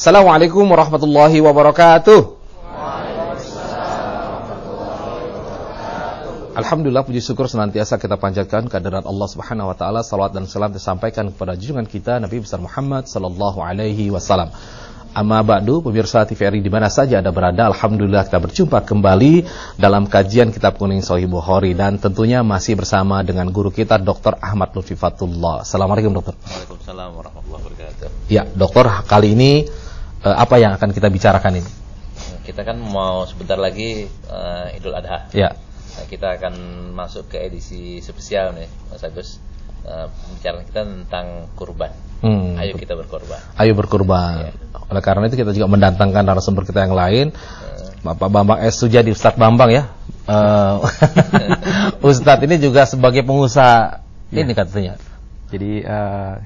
Assalamualaikum warahmatullahi wabarakatuh. Alhamdulillah, puji syukur senantiasa kita panjatkan kehadirat Allah Subhanahu wa taala. Salawat dan salam disampaikan kepada junjungan kita Nabi besar Muhammad sallallahu alaihi wasallam. Amma ba'du, pemirsa TVRI di mana saja Anda berada, alhamdulillah kita berjumpa kembali dalam kajian Kitab Kuning Sahih Bukhari, dan tentunya masih bersama dengan guru kita Dr. Ahmad Lutfi Fatullah. Assalamualaikum dokter. Waalaikumsalam warahmatullahi wabarakatuh. Ya, dokter, kali ini apa yang akan kita bicarakan ini? Kita kan mau sebentar lagi Idul Adha. Ya. Nah, kita akan masuk ke edisi spesial nih, Mas Agus. Pembicaraan kita tentang kurban. Ayo kita berkorban. Ayo berkorban. Ya. Oleh karena itu kita juga mendatangkan narasumber kita yang lain, Bapak Bambang S. Sujadi, Ustadz Bambang ya. Ustadz ini juga sebagai pengusaha ini katanya. Jadi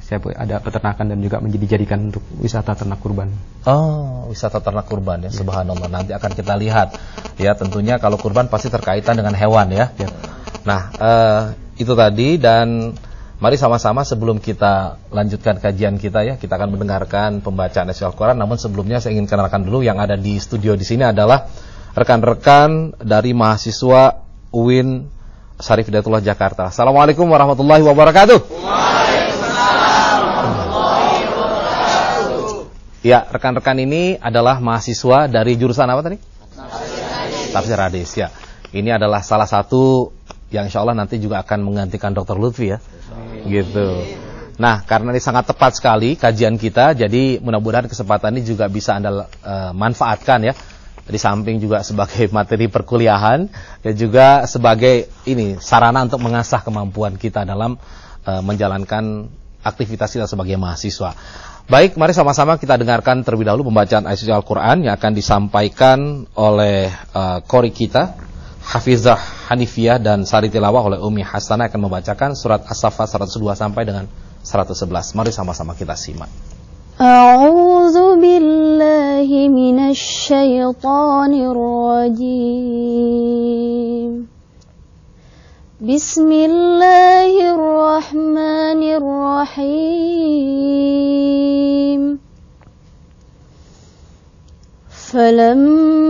saya ada peternakan dan juga dijadikan untuk wisata ternak kurban. Oh, wisata ternak kurban ya, subhanallah. Nanti akan kita lihat ya, tentunya kalau kurban pasti terkaitan dengan hewan ya. Nah, itu tadi, dan mari sama-sama sebelum kita lanjutkan kajian kita ya, kita akan mendengarkan pembacaan ayat Al-Quran. Namun sebelumnya saya ingin kenalkan dulu yang ada di studio di sini adalah rekan-rekan dari mahasiswa UIN Syarif Hidayatullah Jakarta. Assalamualaikum warahmatullahi wabarakatuh. Waalaikumsalam warahmatullahi wabarakatuh. Ya, rekan-rekan ini adalah mahasiswa dari jurusan apa tadi? Tafsir Hadis ya. Ini adalah salah satu yang insya Allah nanti juga akan menggantikan Dr. Lutfi ya. Gitu. Nah, karena ini sangat tepat sekali kajian kita, jadi mudah-mudahan kesempatan ini juga bisa Anda manfaatkan ya. Di samping juga sebagai materi perkuliahan dan juga sebagai ini sarana untuk mengasah kemampuan kita dalam menjalankan aktivitas kita sebagai mahasiswa. Baik, mari sama-sama kita dengarkan terlebih dahulu pembacaan ayat suci Al-Quran yang akan disampaikan oleh qori kita Hafizah Hanifiyah dan Sari Tilawah oleh Umi Hasanah, akan membacakan surat As-Saffat 102 sampai dengan 111. Mari sama-sama kita simak. أعوذ بالله من الشيطان الرجيم بسم الله الرحمن الرحيم فلما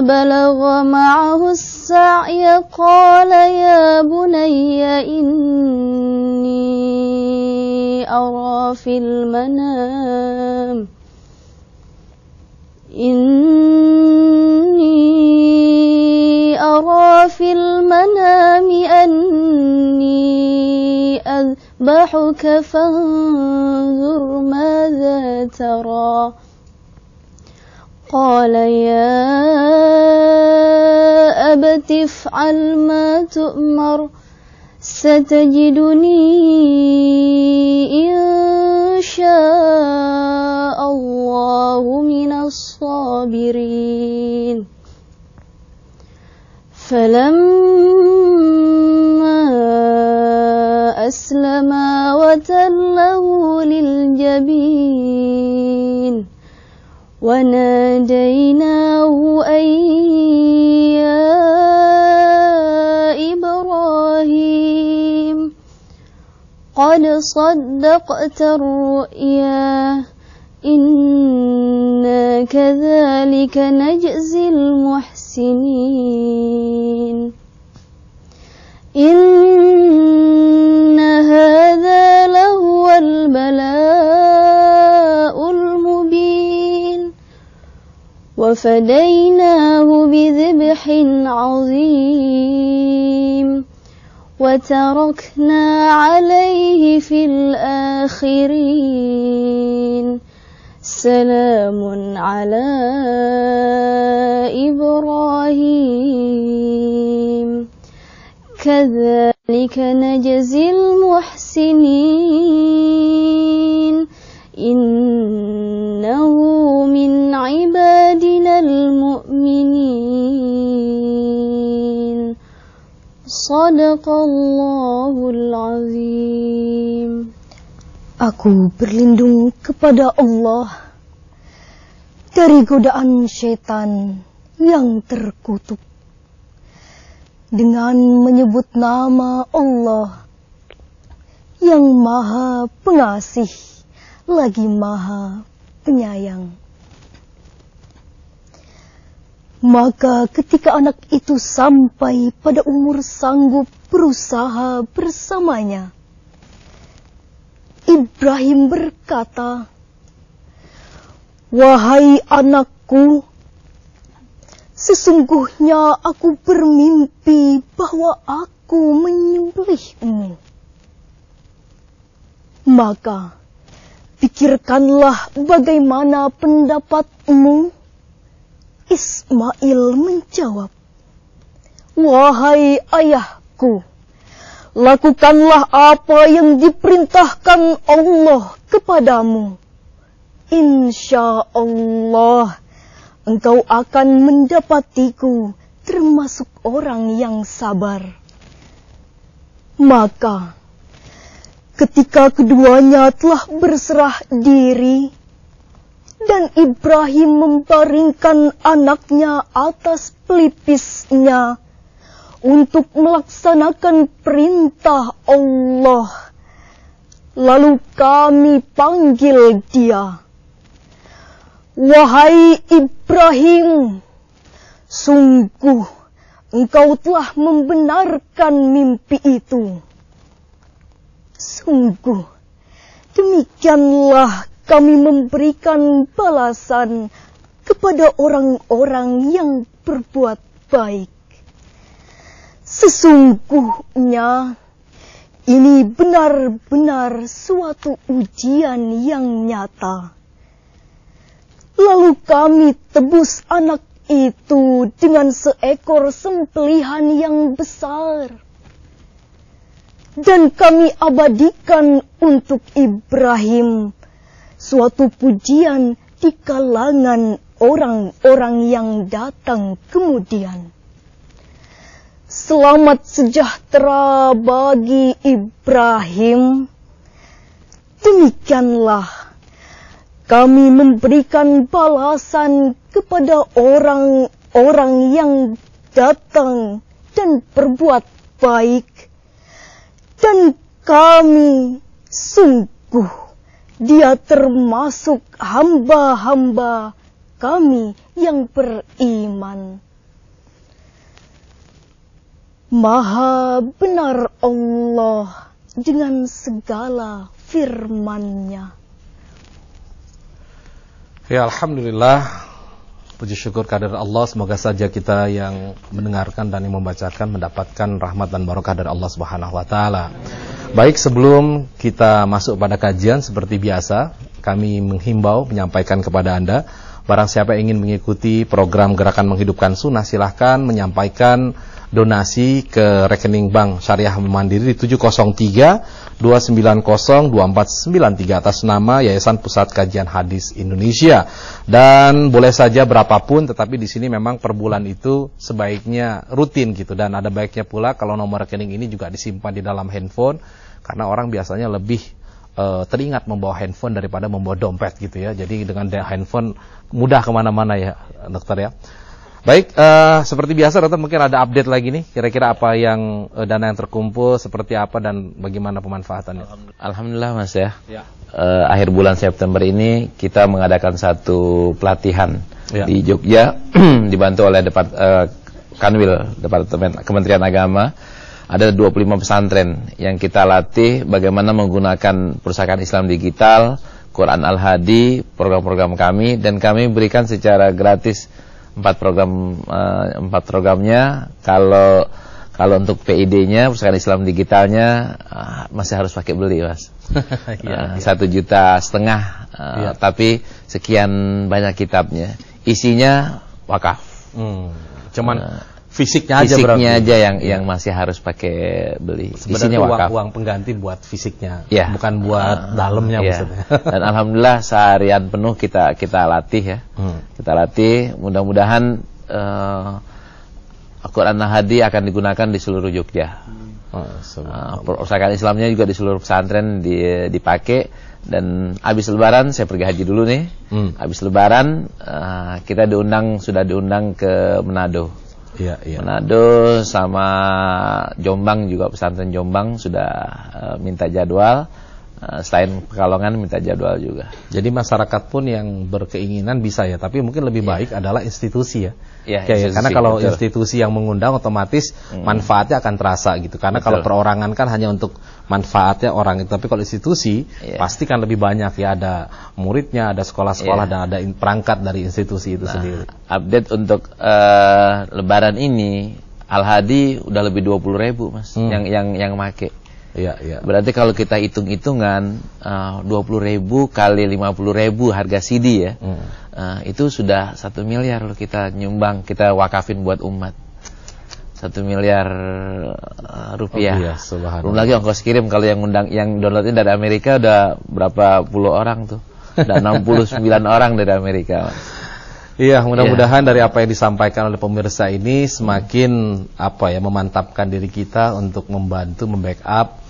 بلغ معه السعي قال يا بني إني أرى في المنام أني أذبحك فانظر ماذا ترى قال يا أبت افعل ما تؤمر ستجدني إن شاء الله من الصابرين فلما أسلما وتله للجبين وناديناه أن يا إبراهيم قد صدقت الرؤيا إنا كذلك نجزي المحسنين إن هذا لهو البلاء المبين وفديناه بذبح عظيم وتركنا عليه في الآخرين سلام على إبراهيم كذلك نجزي المحسنين إنه من عبادنا المؤمنين Sadaqallahul azim. Aku berlindung kepada Allah dari godaan syaitan yang terkutuk dengan menyebut nama Allah yang Maha Pengasih lagi Maha penyayang. Maka ketika anak itu sampai pada umur sanggup berusaha bersamanya, Ibrahim berkata, "Wahai anakku, sesungguhnya aku bermimpi bahwa aku menyembelihmu. Maka pikirkanlah bagaimana pendapatmu." Ismail menjawab, "Wahai ayahku, lakukanlah apa yang diperintahkan Allah kepadamu. Insya Allah, engkau akan mendapatiku termasuk orang yang sabar." Maka, ketika keduanya telah berserah diri, dan Ibrahim membaringkan anaknya atas pelipisnya untuk melaksanakan perintah Allah, lalu kami panggil dia, "Wahai Ibrahim, sungguh engkau telah membenarkan mimpi itu. Sungguh demikianlah kami memberikan balasan kepada orang-orang yang berbuat baik. Sesungguhnya ini benar-benar suatu ujian yang nyata. Lalu kami tebus anak itu dengan seekor sembelihan yang besar. Dan kami abadikan untuk Ibrahim suatu pujian di kalangan orang-orang yang datang kemudian. Selamat sejahtera bagi Ibrahim. Demikianlah kami memberikan balasan kepada orang-orang yang datang dan berbuat baik. Dan kami sungguh dia termasuk hamba-hamba kami yang beriman. Maha benar Allah dengan segala firman-Nya. Ya, alhamdulillah. Puji syukur kehadirat Allah. Semoga saja kita yang mendengarkan dan yang membacakan mendapatkan rahmat dan barokah dari Allah Subhanahu wa taala. Baik, sebelum kita masuk pada kajian seperti biasa, kami menghimbau menyampaikan kepada Anda, barang siapa yang ingin mengikuti program Gerakan Menghidupkan Sunnah, silahkan menyampaikan donasi ke rekening Bank Syariah Mandiri di 703-290-2493 atas nama Yayasan Pusat Kajian Hadis Indonesia. Dan boleh saja berapapun, tetapi di sini memang per bulan itu sebaiknya rutin gitu. Dan ada baiknya pula kalau nomor rekening ini juga disimpan di dalam handphone, karena orang biasanya lebih teringat membawa handphone daripada membawa dompet gitu ya. Jadi dengan handphone mudah kemana-mana ya dokter ya. Baik, seperti biasa dokter, mungkin ada update lagi nih, kira-kira apa yang dana yang terkumpul, seperti apa dan bagaimana pemanfaatannya. Alhamdulillah Mas ya. Akhir bulan September ini kita mengadakan satu pelatihan di Jogja dibantu oleh Kanwil Departemen Kementerian Agama. Ada 25 pesantren yang kita latih bagaimana menggunakan Perpustakaan Islam Digital, Quran Al-Hadi, program-program kami, dan kami berikan secara gratis 4 programnya. Kalau untuk PID-nya, Perpustakaan Islam Digitalnya masih harus pakai beli, Mas. 1,5 juta, tapi sekian banyak kitabnya. Isinya wakaf. Cuman fisiknya aja yang masih harus pakai beli. Sebenarnya uang pengganti buat fisiknya, bukan buat dalamnya maksudnya. Dan alhamdulillah seharian penuh kita latih ya. Kita latih, mudah-mudahan Al-Quran Al-Hadi akan digunakan di seluruh Jogja. Perpustakaan Islamnya juga di seluruh pesantren dipakai. Dan habis Lebaran, saya pergi haji dulu nih. Habis Lebaran kita sudah diundang ke Manado. Manado sama Jombang juga, pesantren Jombang sudah minta jadwal. Selain Pekalongan minta jadwal juga. Jadi masyarakat pun yang berkeinginan bisa ya, tapi mungkin lebih baik adalah institusi ya. Karena kalau institusi yang mengundang otomatis manfaatnya akan terasa gitu. Karena kalau perorangan kan hanya untuk manfaatnya orang itu, tapi kalau institusi pasti kan lebih banyak ya, ada muridnya, ada sekolah-sekolah dan ada perangkat dari institusi itu sendiri. Update untuk Lebaran ini Al-Hadi udah lebih 20.000 Mas yang make. Iya. Berarti kalau kita hitung-hitungan 20.000 kali 50.000 harga CD ya, itu sudah 1 miliar loh kita nyumbang, kita wakafin buat umat. 1 miliar rupiah. Belum lagi ongkos kirim. Kalau yang downloadnya dari Amerika udah berapa puluh orang tuh, udah 69 orang dari Amerika. Iya, mudah-mudahan dari apa yang disampaikan oleh pemirsa ini semakin memantapkan diri kita untuk membantu membackup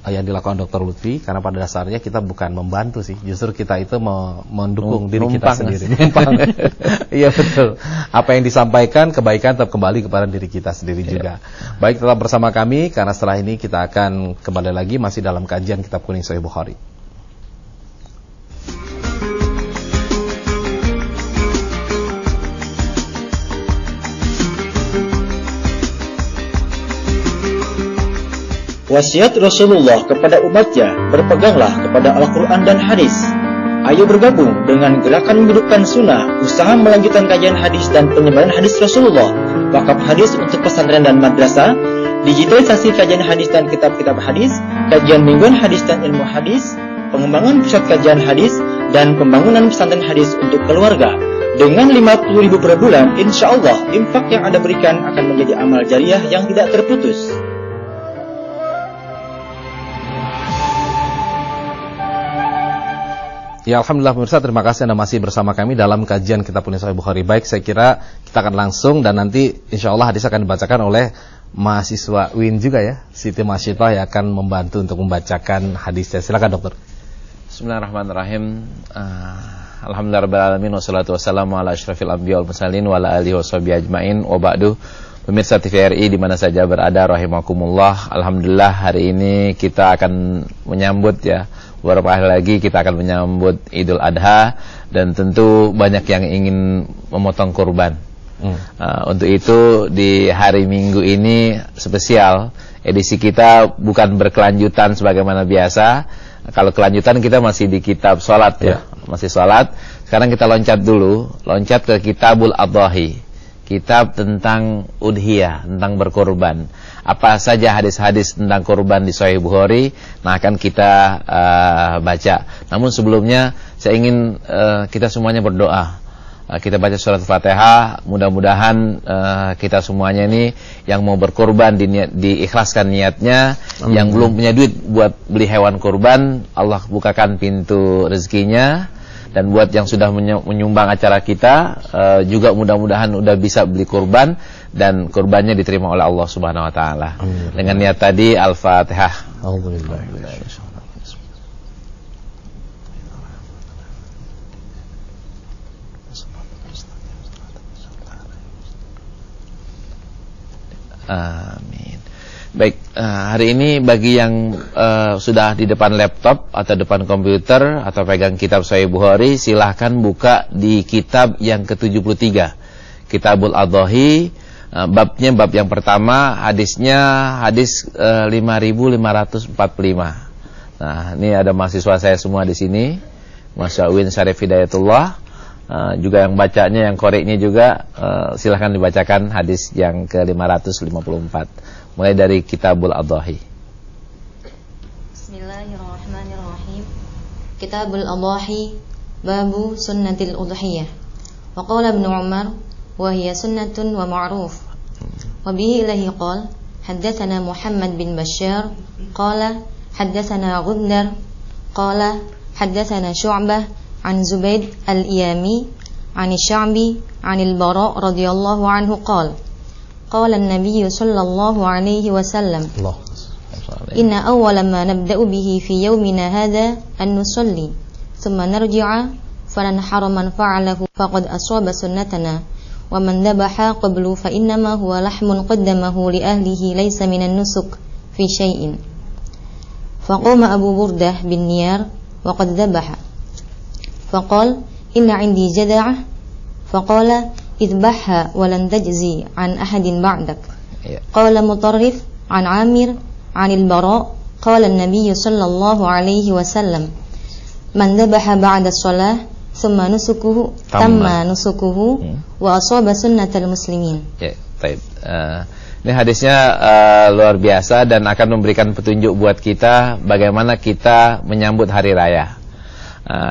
yang dilakukan Dr. Lutfi, karena pada dasarnya kita bukan membantu sih, justru kita itu mendukung diri kita sendiri. Iya betul. Apa yang disampaikan kebaikan tetap kembali kepada diri kita sendiri juga. Baik, tetap bersama kami karena setelah ini kita akan kembali lagi masih dalam kajian Kitab Kuning Sahih Bukhari. Wasiat Rasulullah kepada umatnya, berpeganglah kepada Al-Quran dan hadis. Ayo bergabung dengan gerakan menghidupkan sunnah, usaha melanjutkan kajian hadis dan penyebaran hadis Rasulullah, wakaf hadis untuk pesantren dan madrasah, digitalisasi kajian hadis dan kitab-kitab hadis, kajian mingguan hadis dan ilmu hadis, pengembangan pusat kajian hadis, dan pembangunan pesantren hadis untuk keluarga. Dengan 50.000 per bulan, insya Allah infak yang Anda berikan akan menjadi amal jariah yang tidak terputus. Ya, alhamdulillah pemirsa, terima kasih Anda masih bersama kami dalam kajian Kitab Kuning Sahih Bukhari. Baik, saya kira kita akan langsung dan nanti insya Allah hadis akan dibacakan oleh mahasiswa UIN juga ya, Siti Masyitah yang akan membantu untuk membacakan hadisnya. Silakan dokter. Bismillahirrahmanirrahim. Alhamdulillahirrahmanirrahim. Wassalatu wassalamu ala asyrafil anbiya wal mursalin wa ala alihi washabihi ajmain wa ba'du. Pemirsa TVRI di mana saja berada, rahimakumullah. Alhamdulillah hari ini kita akan menyambut ya, beberapa hari lagi kita akan menyambut Idul Adha, dan tentu banyak yang ingin memotong kurban. Untuk itu di hari Minggu ini spesial, edisi kita bukan berkelanjutan sebagaimana biasa. Kalau kelanjutan kita masih di kitab sholat ya, masih sholat. Sekarang kita loncat ke Kitabul Adhahi, kitab tentang udhiyah, tentang berkorban. Apa saja hadis-hadis tentang korban di Sahih Bukhari, nah akan kita baca. Namun sebelumnya saya ingin kita semuanya berdoa. Kita baca surat Fatihah, mudah-mudahan kita semuanya ini yang mau berkorban diikhlaskan niatnya. Yang belum punya duit buat beli hewan korban, Allah bukakan pintu rezekinya. Dan buat yang sudah menyumbang acara kita, juga mudah-mudahan udah bisa beli kurban dan kurbannya diterima oleh Allah Subhanahu wa taala. Dengan niat tadi, Al-Fatihah. Amin. Baik, hari ini bagi yang sudah di depan laptop atau depan komputer atau pegang kitab Sahih Bukhari, silahkan buka di kitab yang ke-73, Kitabul Adhahi. Babnya bab yang pertama, hadisnya hadis 5545. Nah, ini ada mahasiswa saya semua di sini, Mas Syawin Syarif Hidayatullah. Juga yang bacanya, yang koreknya juga silahkan dibacakan hadis yang ke-554. Mulai dari Kitabul Adhahi. Bismillahirrahmanirrahim. Kitabul Adhahi, babu sunnatil udhiyah. Wa qala Ibnu Umar, wa hiya sunnatun wa ma'ruf. Wa bihi ilahi qala, haddatsana Muhammad bin Bashar, qala haddatsana Ghundar, qala haddatsana Syu'bah an Zubayd al-Iyami, an Sya'bi, an al-Bara radhiyallahu anhu qala, qala an-nabiy sallallahu alaihi wasallam, inna awwala ma nabda'u bihi fi yawmina hadha an nusalli thumma narji'a falanhara man fa'alahu faqad asaba sunnatana wa man dhabaha qablu fa innama huwa lahmun qaddamahu li ahlihi laysa minan nusuk fi syai'in. Faqama Abu Burdah bin Niyar wa qad dhabaha. Faqala inna 'indi jada'ah. Faqala idbahha wa lan tajzi an ahadin ba'dak. Qala Mutarrif an Amir 'anil Bara qala an-nabiy sallallahu alaihi wasallam man dhabaha ba'da shalah thumma nusukuhu tamma nusukuhu wa asaba sunnatal muslimin. Ya, baik. Ini hadisnya luar biasa dan akan memberikan petunjuk buat kita bagaimana kita menyambut hari raya.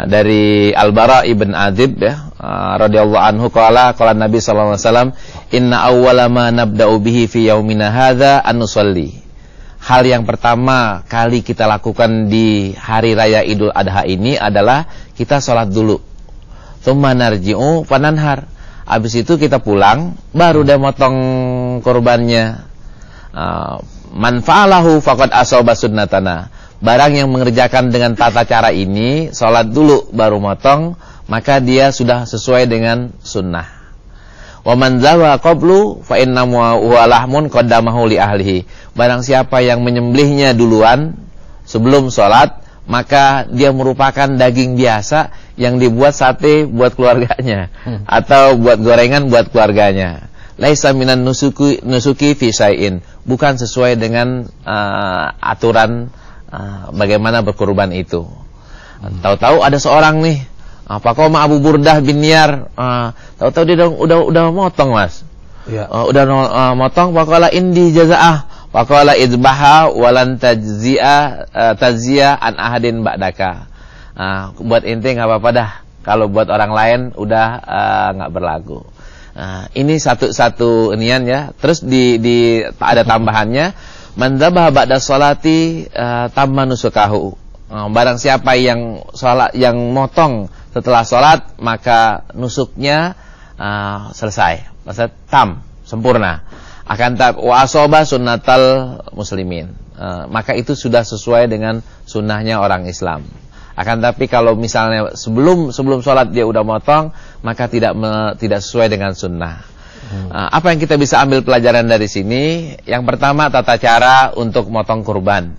Dari Al-Bara ibn Adzib ya, radhiyallahu anhu qala Nabi sallallahu alaihi wasallam inna awwala ma nabda'u bihi fi yaumina hadza an nusalli. Hal yang pertama kali kita lakukan di hari raya Idul Adha ini adalah kita sholat dulu. Tsumma narji'u fananhar. Habis itu kita pulang baru dia motong kurbannya. Man fa'alahu faqad asaba sunnatana. Barang yang mengerjakan dengan tata cara ini, sholat dulu baru motong, maka dia sudah sesuai dengan sunnah. Wa man zawa qablu fa inna huwa lahmun qaddamahu li ahlihi. Barang siapa yang menyembelihnya duluan sebelum sholat, maka dia merupakan daging biasa yang dibuat sate buat keluarganya atau buat gorengan buat keluarganya. Laisa minan nusuki fi syai'in, bukan sesuai dengan aturan bagaimana berkurban itu. Tahu-tahu ada seorang nih, Faqama Abu Burdah bin Niyar, tahu-tahu dia udah motong, Mas. Ya. Udah motong, faqala indi jazaah, faqala idbaha walan tajzi'a an ahadin ba'daka. Buat inti enggak apa-apa dah. Kalau buat orang lain udah enggak berlaku. Ini satu inian ya. Terus ada tambahannya, man dzabaha ba'da sholati tamma nusukahu. Barang siapa yang salat yang motong setelah salat, maka nusuknya selesai. Maksudnya tam, sempurna. Akan wa asaba sunnatal muslimin. Maka itu sudah sesuai dengan sunnahnya orang Islam. Akan tapi kalau misalnya sebelum sholat dia udah motong, maka tidak sesuai dengan sunnah. Apa yang kita bisa ambil pelajaran dari sini? Yang pertama, tata cara untuk motong kurban.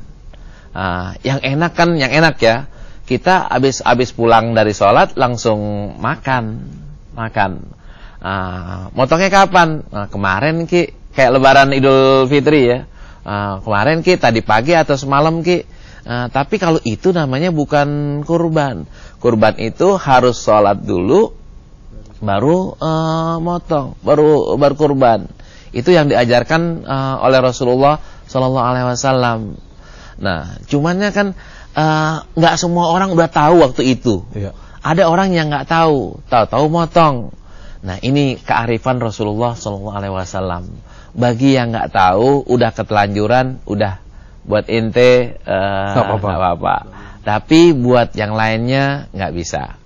Yang enak ya. Kita habis pulang dari sholat langsung makan. Motongnya kapan? Kemarin Ki, kayak lebaran Idul Fitri ya. Kemarin Ki, tadi pagi atau semalam Ki. Tapi kalau itu namanya bukan kurban. Kurban itu harus sholat dulu, baru motong, baru kurban. Itu yang diajarkan oleh Rasulullah Sallallahu Alaihi Wasallam. Nah, cumannya kan nggak semua orang udah tahu waktu itu. Iya. Ada orang yang nggak tahu motong. Nah, ini kearifan Rasulullah Sallallahu Alaihi Wasallam. Bagi yang nggak tahu, udah ketelanjuran, udah buat ente nggak apa-apa. Tapi buat yang lainnya nggak bisa.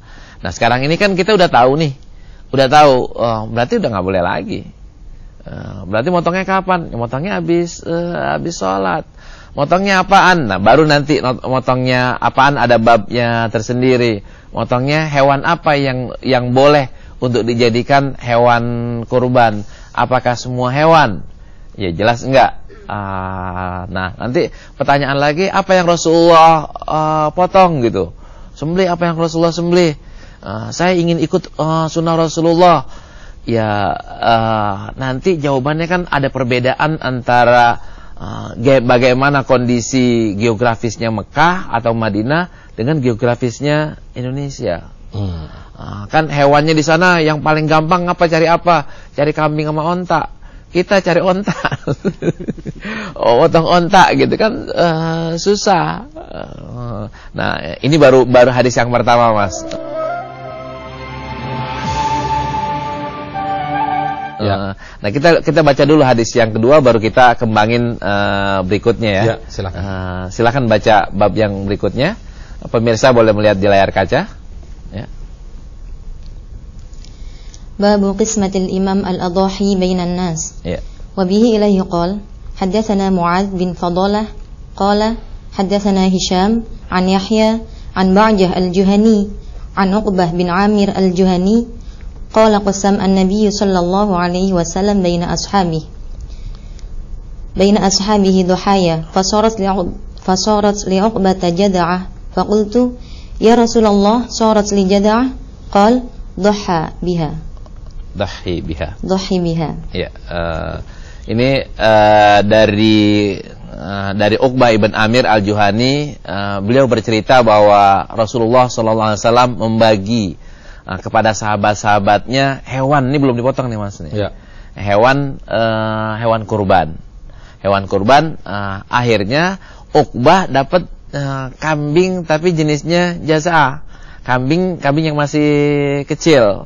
Nah, sekarang ini kan kita udah tahu nih. Berarti udah nggak boleh lagi. Berarti motongnya kapan? Motongnya habis sholat. Motongnya apaan? Nah, baru nanti motongnya apaan ada babnya tersendiri. Motongnya hewan apa yang boleh untuk dijadikan hewan kurban? Apakah semua hewan? Ya jelas enggak. Nah, nanti pertanyaan lagi, apa yang Rasulullah potong gitu? Sembelih apa yang Rasulullah sembelih? Saya ingin ikut sunnah Rasulullah. Ya, nanti jawabannya kan ada perbedaan antara bagaimana kondisi geografisnya Mekah atau Madinah dengan geografisnya Indonesia. Kan hewannya di sana yang paling gampang cari apa? Cari kambing sama onta. Kita cari onta. Potong onta gitu kan susah. Nah, ini baru hadis yang pertama, Mas. Ya. Nah, kita baca dulu hadis yang kedua, baru kita kembangin berikutnya ya. Ya, silakan. Silakan baca bab yang berikutnya. Pemirsa boleh melihat di layar kaca. Ya. Babu qismatil imam al-adhahi bainan nas. Ya. Wa bihi ilaihi qala haddatsana Mu'adz bin Fadalah qala haddatsana Hisham an Yahya an Ba'jah al-Juhani an Uqbah bin Amir al-Juhani qala qasam an-nabiy sallallahu alaihi wasallam baina ashabihi duhaya fasarat li Uqbata jad'ah faqultu ya Rasulullah sarat li jad'ah qal dhaha biha. Dhahi biha. Dhahi biha. Ya, ini dari Uqbah ibn Amir al-Juhani, beliau bercerita bahwa Rasulullah SAW membagi kepada sahabat-sahabatnya hewan. Ini belum dipotong nih Mas. Ya. Hewan kurban. Hewan kurban. Akhirnya Uqbah dapat kambing tapi jenisnya jaz'ah. Kambing yang masih kecil.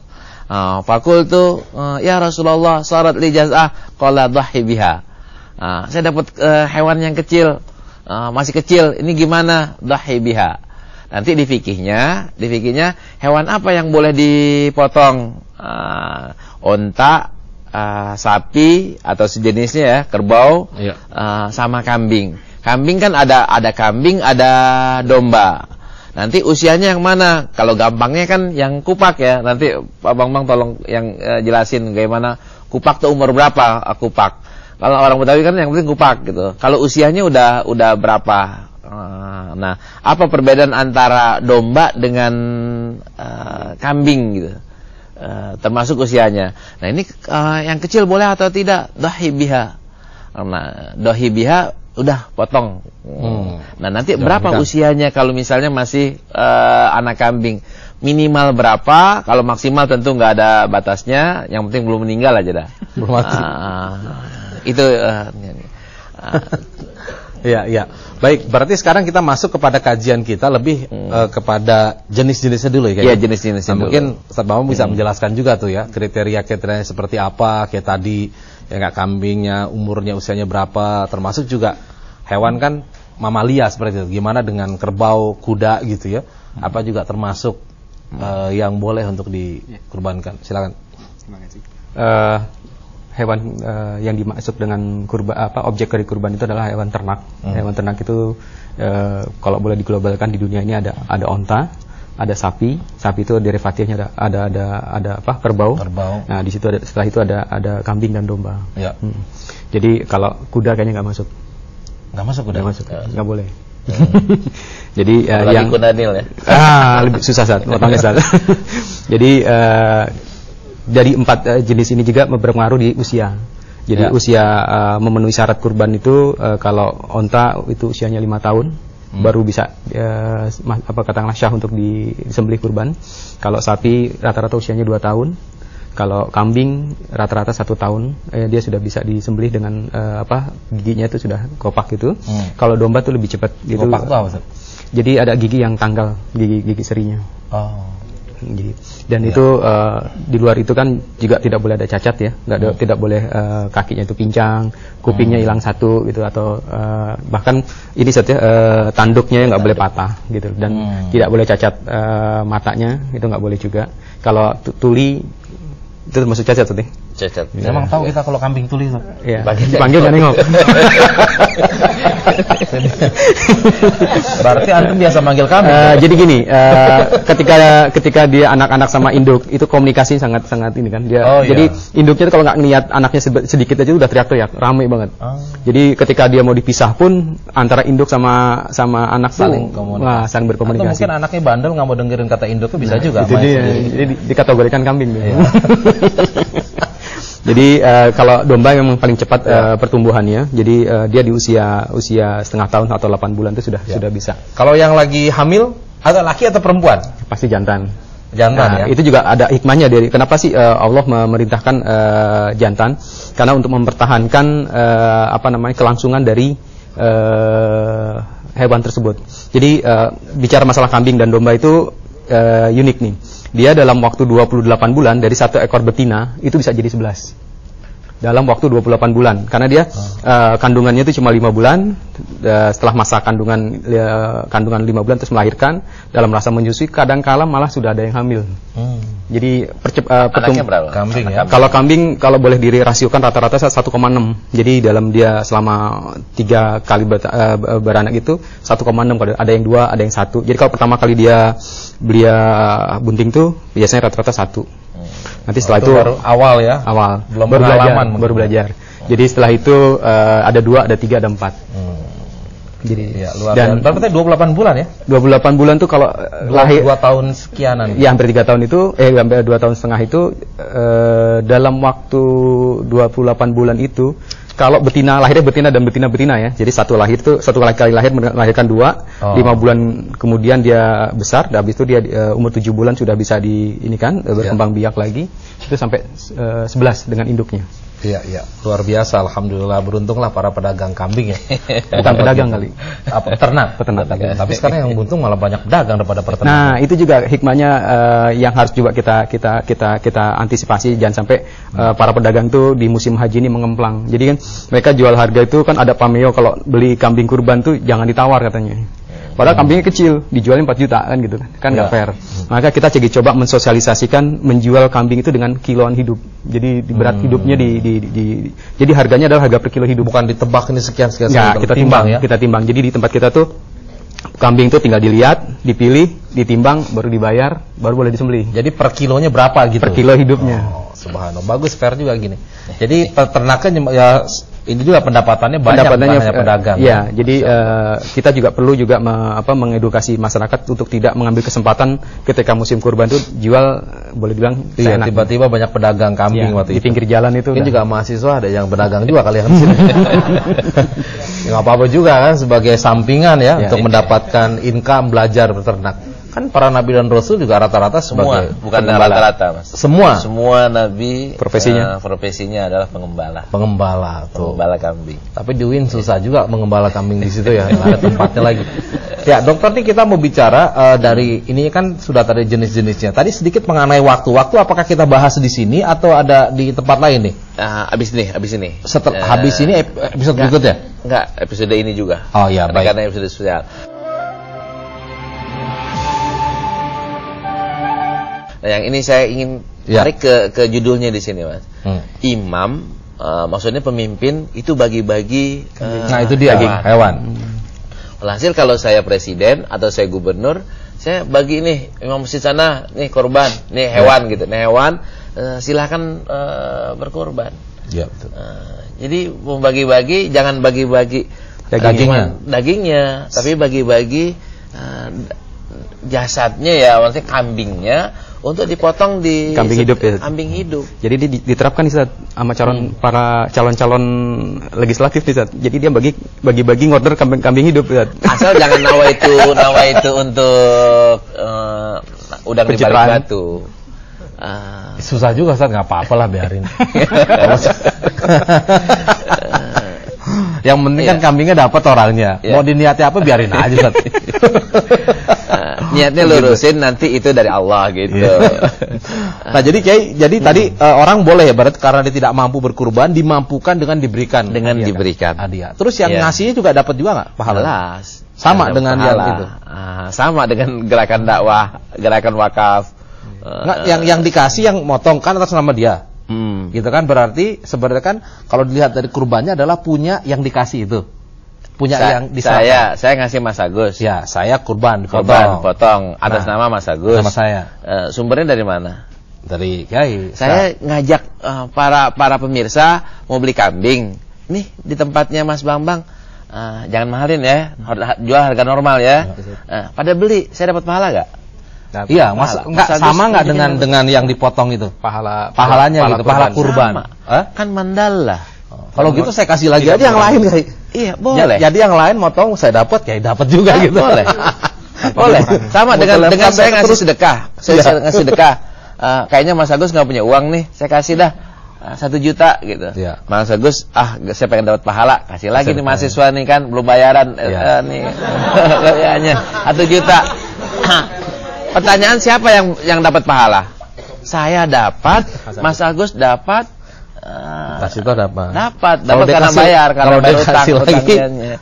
Fakultu ya Rasulullah sarat li jaz'ah qala dhahi biha. Saya dapat hewan yang kecil, masih kecil. Ini gimana? Dhahi biha. Nanti di fikihnya hewan apa yang boleh dipotong? Onta, sapi atau sejenisnya ya, kerbau, sama kambing. Kambing kan ada kambing, ada domba. Nanti usianya yang mana? Kalau gampangnya kan yang kupak ya. Nanti Pak Bambang tolong yang jelasin bagaimana kupak tuh umur berapa kupak. Kalau orang Betawi kan yang penting kupak gitu. Kalau usianya udah berapa? Nah, apa perbedaan antara domba dengan kambing gitu? Termasuk usianya. Nah, ini yang kecil boleh atau tidak? Dhahi biha. Nah, dhahi biha udah potong. Nah, nanti berapa usianya kalau misalnya masih anak kambing? Minimal berapa? Kalau maksimal tentu nggak ada batasnya. Yang penting belum meninggal aja dah. Belum mati. Itu ya. Baik, berarti sekarang kita masuk kepada kajian kita lebih kepada jenis-jenisnya dulu ya. Iya, jenis-jenisnya dulu. Mungkin Ustaz Bambang bisa menjelaskan juga tuh ya, kriteria-kriterianya seperti apa, kayak tadi ya nggak kambingnya, umurnya, usianya berapa, termasuk juga hewan kan mamalia seperti itu. Gimana dengan kerbau, kuda gitu ya? Apa juga termasuk yang boleh untuk dikurbankan? Silakan. Terima kasih. Hewan yang dimaksud dengan objek dari kurban itu adalah hewan ternak. Hewan ternak itu kalau boleh diglobalkan di dunia ini ada onta, ada sapi. Sapi itu derivatifnya ada kerbau. Nah, di situ setelah itu ada kambing dan domba. Ya. Jadi kalau kuda kayaknya nggak masuk. Nggak masuk kuda. Nggak boleh. Jadi yang kuda nil ya. Lebih susah saat potongnya saat. Jadi dari 4 jenis ini juga berpengaruh di usia. Jadi usia memenuhi syarat kurban itu kalau onta itu usianya 5 tahun baru bisa katakanlah syah untuk disembelih kurban. Kalau sapi rata-rata usianya 2 tahun. Kalau kambing rata-rata 1 tahun dia sudah bisa disembelih dengan giginya itu sudah kopak gitu. Kalau domba itu lebih cepat gitu. Kopak itu apa, Ustaz? Jadi ada gigi yang tanggal, gigi serinya. Jadi, dan itu di luar itu kan juga tidak boleh ada cacat ya, tidak boleh kakinya itu pincang, kupingnya hilang 1 gitu, atau bahkan ini tanduknya nggak boleh patah gitu, dan tidak boleh cacat matanya, itu nggak boleh juga. Kalau tuli itu termasuk cacat tuh. Cacat. Memang tahu kita kalau kambing tuli tuh. Iya. Dipanggil kan nengok. Berarti antum biasa manggil kambing. Jadi gini, ketika dia anak-anak sama induk itu komunikasi sangat ini kan dia. Jadi induknya itu kalau nggak ngeliat anaknya sedikit aja udah teriak-teriak, ramai banget. Jadi ketika dia mau dipisah pun antara induk sama anak saling berkomunikasi. Atau mungkin anaknya bandel nggak mau dengerin kata induknya bisa juga. Itu dia. Jadi dikategorikan kambing. Jadi kalau domba memang paling cepat pertumbuhannya. Jadi dia di usia setengah tahun atau 8 bulan itu sudah bisa. Kalau yang lagi hamil ada laki atau perempuan? Pasti jantan. Jantan ya. Itu juga ada hikmahnya dari kenapa sih Allah memerintahkan jantan? Karena untuk mempertahankan kelangsungan dari hewan tersebut. Jadi bicara masalah kambing dan domba itu unik nih. Dia dalam waktu 28 bulan dari 1 ekor betina itu bisa jadi 11. Dalam waktu 28 bulan. Karena dia kandungannya itu cuma 5 bulan. Setelah masa kandungan 5 bulan terus melahirkan, dalam rasa menyusui kadang-kala malah sudah ada yang hamil. Jadi anaknya berapa? Kambing ya. Kalau kambing kalau boleh dirasiokan rata-rata 1,6. Jadi dalam dia selama 3 kali beranak itu 1,6. Kalau ada yang 2, ada yang 1. Jadi kalau pertama kali dia bunting tuh biasanya rata-rata 1. Nanti setelah itu baru awal ya. Awal. Baru belajar. Jadi setelah itu ada 2, ada 3, ada 4. Jadi luar biasa. Berarti 28 bulan ya? 28 bulan tuh kalau lahir 2 tahun sekianan. Ya hampir 3 tahun itu hampir 2 tahun setengah itu dalam waktu 28 bulan itu kalau betina lahirnya betina dan betina ya. Jadi satu kali lahir melahirkan 2, 5 bulan kemudian dia besar, dan habis itu dia umur 7 bulan sudah bisa berkembang biak lagi. Itu sampai 11 dengan induknya. Iya, luar biasa. Alhamdulillah, beruntunglah para pedagang kambing ya. Bukan pedagang kali. Apa peternak. Tapi sekarang yang buntung malah banyak pedagang daripada peternak. Nah, itu juga hikmahnya yang harus juga kita antisipasi, jangan sampai para pedagang tuh di musim haji ini mengemplang. Jadi kan mereka jual harga itu kan ada pameo, kalau beli kambing kurban tuh jangan ditawar katanya. Padahal kambingnya kecil, dijualin 4 juta kan gitu kan nggak fair. Maka kita coba mensosialisasikan menjual kambing itu dengan kiloan hidup. Jadi berat hidupnya jadi harganya adalah harga per kilo hidup. Bukan ditebak ini sekian. Ya, kita timbang ya. Kita timbang. Jadi di tempat kita tuh kambing itu tinggal dilihat, dipilih, ditimbang, baru dibayar, baru boleh disembelih. Jadi per kilonya berapa gitu? Per kilo hidupnya. Subhanallah, bagus, fair juga gini. Jadi peternaknya ya ini juga pendapatannya banyak, hanya pedagang. Iya, jadi kita juga perlu juga mengedukasi masyarakat untuk tidak mengambil kesempatan ketika musim kurban itu jual, boleh bilang seenak. Tiba-tiba banyak pedagang kambing waktu di pinggir jalan itu. Ini juga mahasiswa ada yang pedagang juga kali yang di sini. Ya nggak apa-apa juga kan, sebagai sampingan ya untuk mendapatkan income belajar beternak. Kan para nabi dan rasul juga rata-rata sebagai bukan rata-rata, Mas. Semua nabi profesinya adalah pengembala kambing. Tapi di UIN susah juga mengembala kambing di situ ya, nggak ada tempatnya lagi. Ya, dokter, nih kita mau bicara dari ini kan sudah tadi jenis-jenisnya. Tadi sedikit mengenai waktu. Apakah kita bahas di sini atau ada di tempat lain nih? Habis ini. Habis ini episode berikutnya? Enggak, episode ini juga. Oh ya, baik. Karena episode spesial. Nah, yang ini saya ingin tarik ke judulnya di sini, Mas. Imam, maksudnya pemimpin itu bagi-bagi. Nah, itu dia hewan. Alhasil kalau saya presiden atau saya gubernur, saya bagi nih imam masjid sana, nih korban, nih hewan gitu. Nih hewan, silahkan berkorban. Ya, betul. Jadi membagi-bagi, jangan bagi-bagi dagingnya, tapi bagi-bagi jasadnya ya, maksudnya kambingnya untuk dipotong di kambing hidup ya. Kambing hidup. Jadi diterapkan nih Ustaz sama para calon-calon legislatif nih Ustaz. Jadi dia bagi-bagi ngorder kambing hidup Ustaz. Asal jangan nawa itu untuk udang di balik batu. Susah juga Ustaz, enggak apa-apalah biarin. Yang penting kan kambingnya dapat orangnya. Mau diniati apa biarin aja Ustaz. Niatnya lurusin, nanti itu dari Allah gitu. Nah, jadi tadi orang boleh ya, berarti karena dia tidak mampu berkurban, dimampukan dengan diberikan hadiah. Terus yang ngasihnya juga dapat juga nggak pahala? Sama dengan yang itu. Sama dengan gerakan dakwah, gerakan wakaf. Yang dikasih yang motongkan atas nama dia. Gitu kan, berarti sebenarnya kan kalau dilihat dari kurbannya adalah punya yang dikasih itu. Yang diserahkan. Saya ngasih Mas Agus. Ya, saya kurban potong atas nama Mas Agus. Nama saya. Sumbernya dari mana? Dari Kiai. Saya ngajak para pemirsa mau beli kambing. Nih di tempatnya Mas Bambang. Jangan mahalin ya. Jual harga normal ya. Pada beli, saya dapat pahala enggak? Iya, sama enggak dengan yang dipotong itu? Pahalanya gitu, pahala kurban. Kan mandala. Kalau gitu saya kasih lagi aja yang lain Kiai. Iya, boleh. Jadi yang lain motong saya dapat, Kiai dapat juga gitu. Boleh. Boleh. Sama dengan saya ngasih sedekah. Saya ngasih sedekah. Kayaknya Mas Agus nggak punya uang nih, saya kasih dah 1 juta gitu. Ya. Mas Agus, saya pengen dapat pahala, kasih lagi nih mahasiswa nih kan belum bayaran nih. Kayaknya 1 juta. Pertanyaan siapa yang dapat pahala? Saya dapat, Mas Agus dapat. Tasito dapat karena bayar, kalau bayar utang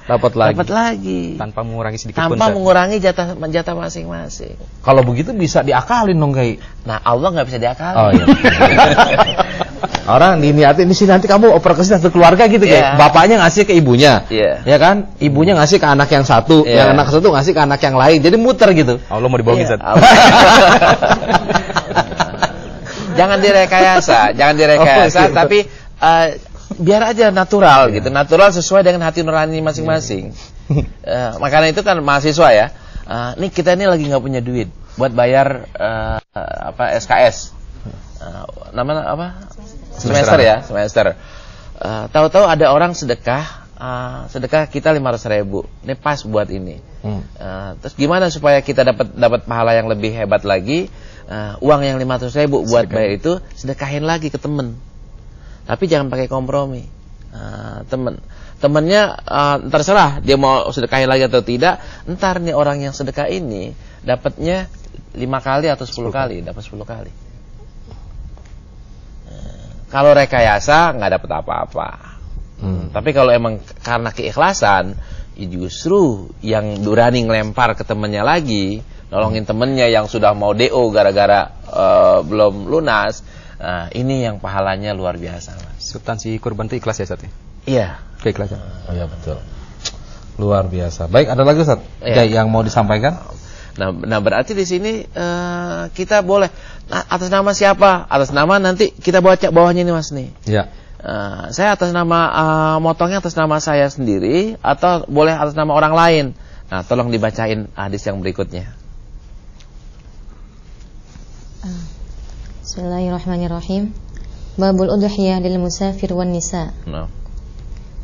dapat lagi tanpa mengurangi sedikit pun, mengurangi jatah masing-masing. Kalau begitu bisa diakalin dong Kiai. Nah, Allah nggak bisa diakalin. Oh, iya. Orang diniatin ini sih nanti kamu operasi satu keluarga gitu Kiai. Bapaknya ngasih ke ibunya, ya kan? Ibunya ngasih ke anak yang satu, yang anak satu ngasih ke anak yang lain, jadi muter gitu. Allah mau dibohongin Ustaz. Jangan direkayasa, tapi biar aja natural gitu. Natural sesuai dengan hati nurani masing-masing. Makanya itu kan mahasiswa ya. Nih kita ini lagi nggak punya duit buat bayar SKS. Namanya apa? Semester ya, semester. Tahu-tahu ada orang sedekah kita 500.000. Ini pas buat ini. Terus gimana supaya kita dapat pahala yang lebih hebat lagi? Uang yang 500.000 buat bayar itu sedekahin lagi ke temen. Tapi jangan pakai kompromi. Temennya terserah dia mau sedekahin lagi atau tidak. Ntar nih orang yang sedekah ini dapatnya 5 kali atau 10 kali, dapat 10 kali. Kalau rekayasa nggak dapat apa-apa. Tapi kalau emang karena keikhlasan, justru yang berani ngelempar ke temennya lagi, nolongin temennya yang sudah mau DO gara-gara belum lunas, ini yang pahalanya luar biasa, Mas. Substansi kurban itu ikhlas ya, Ustaz? Iya. Keikhlasan. Oh iya betul. Luar biasa. Baik, ada lagi Ustaz yang mau disampaikan? Nah berarti di sini kita boleh atas nama siapa? Atas nama nanti kita baca bawahnya nih, Mas nih. Iya. Saya atas nama motongnya atas nama saya sendiri atau boleh atas nama orang lain. Nah, tolong dibacain hadis yang berikutnya. Bismillahirrahmanirrahim. Babul udhiyah lil musafir wan nisa.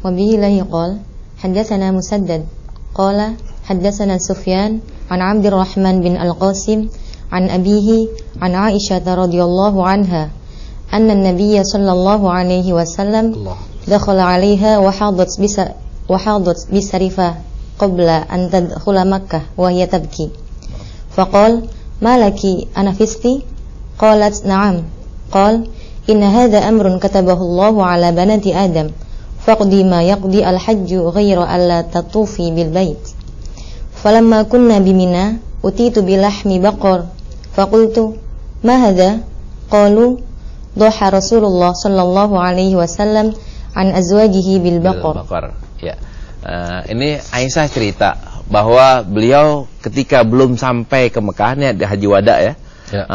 Wa bihi la yaqal haddatsana Musaddad qala haddatsana Sufyan an Abdurrahman bin Al-Qasim an abihi an Aisyah radhiyallahu anha أن النبي صلى الله عليه وسلم دخل عليها وحاضت بسرفة قبل أن تدخل مكة وهي تبكي فقال ما لك أنفستي؟ قالت نعم. قال إن هذا أمر كتبه الله على بنات آدم فاقضي ما يقضي الحج غير ألا تطوفي بالبيت. فلما كنا بمنى أتيت بلحم بقر فقلت ما هذا؟ قالوا Doha Rasulullah sallallahu alaihi wasallam an azwajihi bil baqar. Ya. Ini Aisyah cerita bahwa beliau ketika belum sampai ke Mekah, ini ada haji wada ya.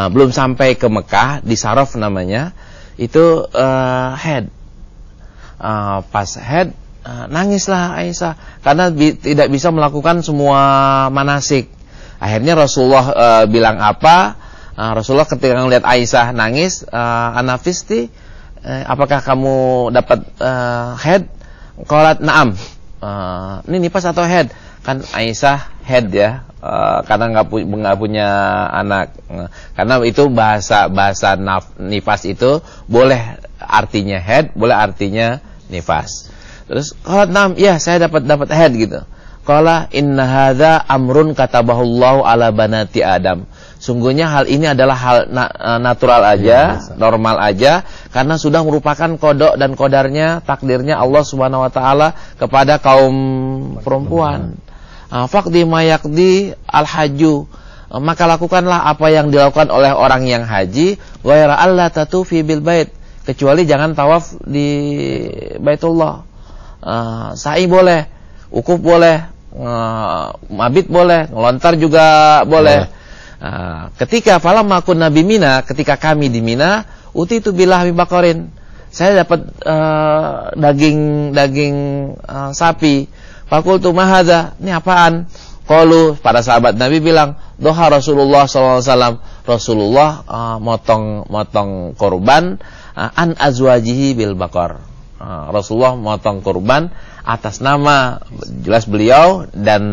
Belum sampai ke Mekah di Saraf namanya, itu head. Pas head nangislah Aisyah karena tidak bisa melakukan semua manasik. Akhirnya Rasulullah bilang apa? Rasulullah ketika melihat Aisyah nangis, anafisti, apakah kamu dapat head? Qalat na'am. Ini nifas atau head? Kan Aisyah head ya, karena nggak punya anak. Karena itu bahasa nifas itu boleh artinya head, boleh artinya nifas. Terus qalat na'am, ya saya dapat head gitu. Qala inna hadza amrun katabahullahu ala banati Adam. Sungguhnya hal ini adalah hal natural aja, normal aja, karena sudah merupakan kodok dan kodarnya, takdirnya Allah Subhanahu wa taala kepada kaum perempuan. Faqdi ma yaqdi al-hajju. Maka lakukanlah apa yang dilakukan oleh orang yang haji, ghaira alla tatufi bil bait, kecuali jangan tawaf di Baitullah. Sa'i boleh, ukuf boleh, mabit boleh, ngelontar juga boleh. Ketika falamma kunna bi Mina, ketika kami di Mina, utitu bilahmi baqarin, saya dapat daging sapi. Faqultu ma hadza, ini apaan? Qalu, para sahabat Nabi bilang, doha Rasulullah sallallahu alaihi wasallam, Rasulullah motong korban an azwajihi bil baqar. Rasulullah motong korban atas nama jelas beliau dan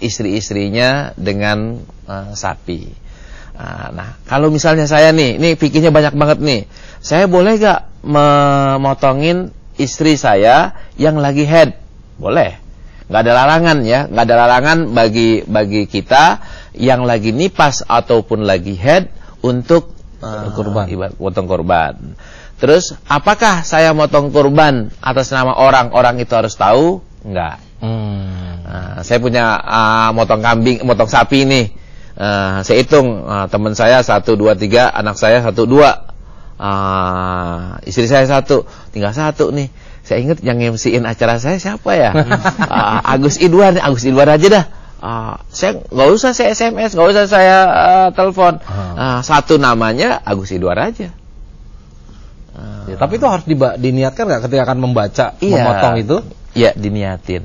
istri-istrinya dengan sapi. Nah, kalau misalnya saya nih, ini fikihnya banyak banget nih. Saya boleh gak memotongin istri saya yang lagi head? Boleh. Gak ada larangan ya, gak ada larangan bagi kita yang lagi nipas ataupun lagi head untuk potong kurban. Terus, apakah saya motong kurban atas nama orang itu harus tahu? Enggak. Saya punya motong sapi nih. Saya hitung teman saya 1, 2, 3, anak saya 1, 2, istri saya 1, tinggal 1 nih. Saya ingat yang MC-in acara saya siapa ya? Agus Idwan aja dah. Saya nggak usah saya SMS, nggak usah saya telepon. Satu namanya Agus Idwan aja. Ya, tapi itu harus diniatkan nggak ketika akan membaca, memotong itu? Iya, diniatin.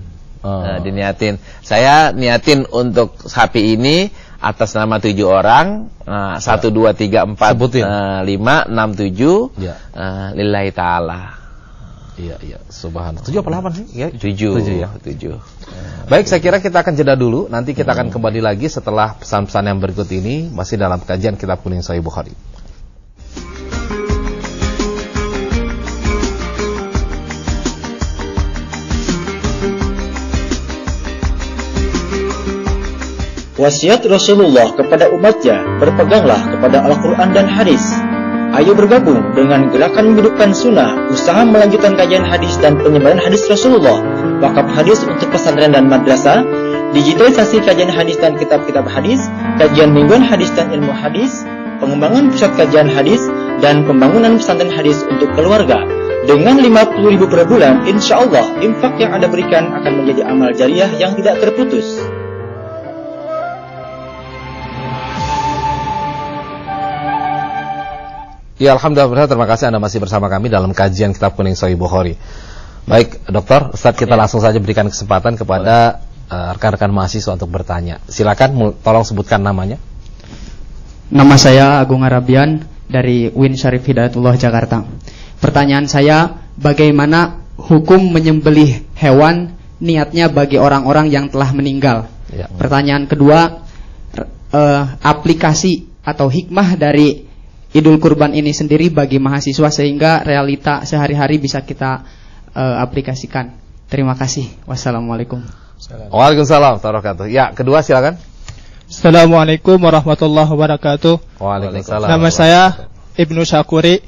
Diniatin. Saya niatin untuk sapi ini atas nama 7 orang, 1, 2, 3, 4, 5, 6, 7, lillahi ta'ala. Iya, subhanallah. 7 apa 8 sih? Ya, 7 ya. 7. Baik, saya kira kita akan jeda dulu. Nanti kita akan kembali lagi setelah pesan-pesan yang berikut ini, masih dalam kajian Kitab Kuning Sahih Bukhari. Wasiat Rasulullah kepada umatnya, berpeganglah kepada Al-Quran dan hadis. Ayo bergabung dengan gerakan menghidupkan sunnah, usaha melanjutkan kajian hadis dan penyebaran hadis Rasulullah, wakaf hadis untuk pesantren dan madrasah, digitalisasi kajian hadis dan kitab-kitab hadis, kajian mingguan hadis dan ilmu hadis, pengembangan pusat kajian hadis, dan pembangunan pesantren hadis untuk keluarga. Dengan 50.000 per bulan, insya Allah infak yang Anda berikan akan menjadi amal jariah yang tidak terputus. Ya, alhamdulillah, terima kasih Anda masih bersama kami dalam kajian Kitab Kuning Sahih Bukhari. Baik, Dokter, Ustaz, kita langsung saja berikan kesempatan kepada rekan-rekan mahasiswa untuk bertanya. Silakan, tolong sebutkan namanya. Nama saya Agung Arabian dari UIN Syarif Hidayatullah Jakarta. Pertanyaan saya, bagaimana hukum menyembelih hewan niatnya bagi orang-orang yang telah meninggal? Ya. Pertanyaan kedua, aplikasi atau hikmah dari Idul Kurban ini sendiri bagi mahasiswa sehingga realita sehari-hari bisa kita aplikasikan. Terima kasih. Wassalamualaikum. Waalaikumsalam warahmatullahi wabarakatuh. Ya, kedua silakan. Assalamualaikum warahmatullahi wabarakatuh. Waalaikumsalam. Nama saya Ibnu Syakuri.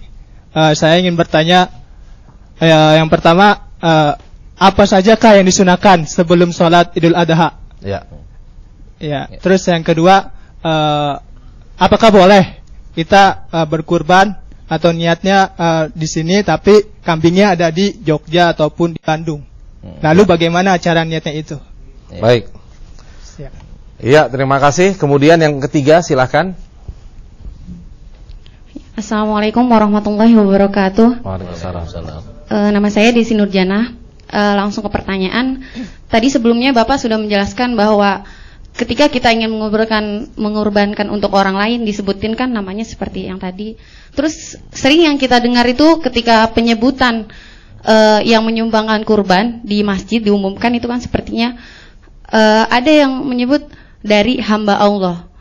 Saya ingin bertanya, yang pertama, apa sajakah yang disunahkan sebelum sholat Idul Adha? Ya. Ya. Terus yang kedua, apakah boleh kita berkurban atau niatnya di sini tapi kambingnya ada di Jogja ataupun di Bandung? Lalu bagaimana cara niatnya itu? Baik. Iya, terima kasih. Kemudian yang ketiga silakan. Assalamualaikum warahmatullahi wabarakatuh. Waalaikumsalam. Nama saya Desi Nurjana. Langsung ke pertanyaan. Tadi sebelumnya Bapak sudah menjelaskan bahwa ketika kita ingin mengorbankan untuk orang lain, disebutin kan namanya seperti yang tadi. Terus sering yang kita dengar itu ketika penyebutan yang menyumbangkan kurban di masjid diumumkan itu kan sepertinya ada yang menyebut dari hamba Allah,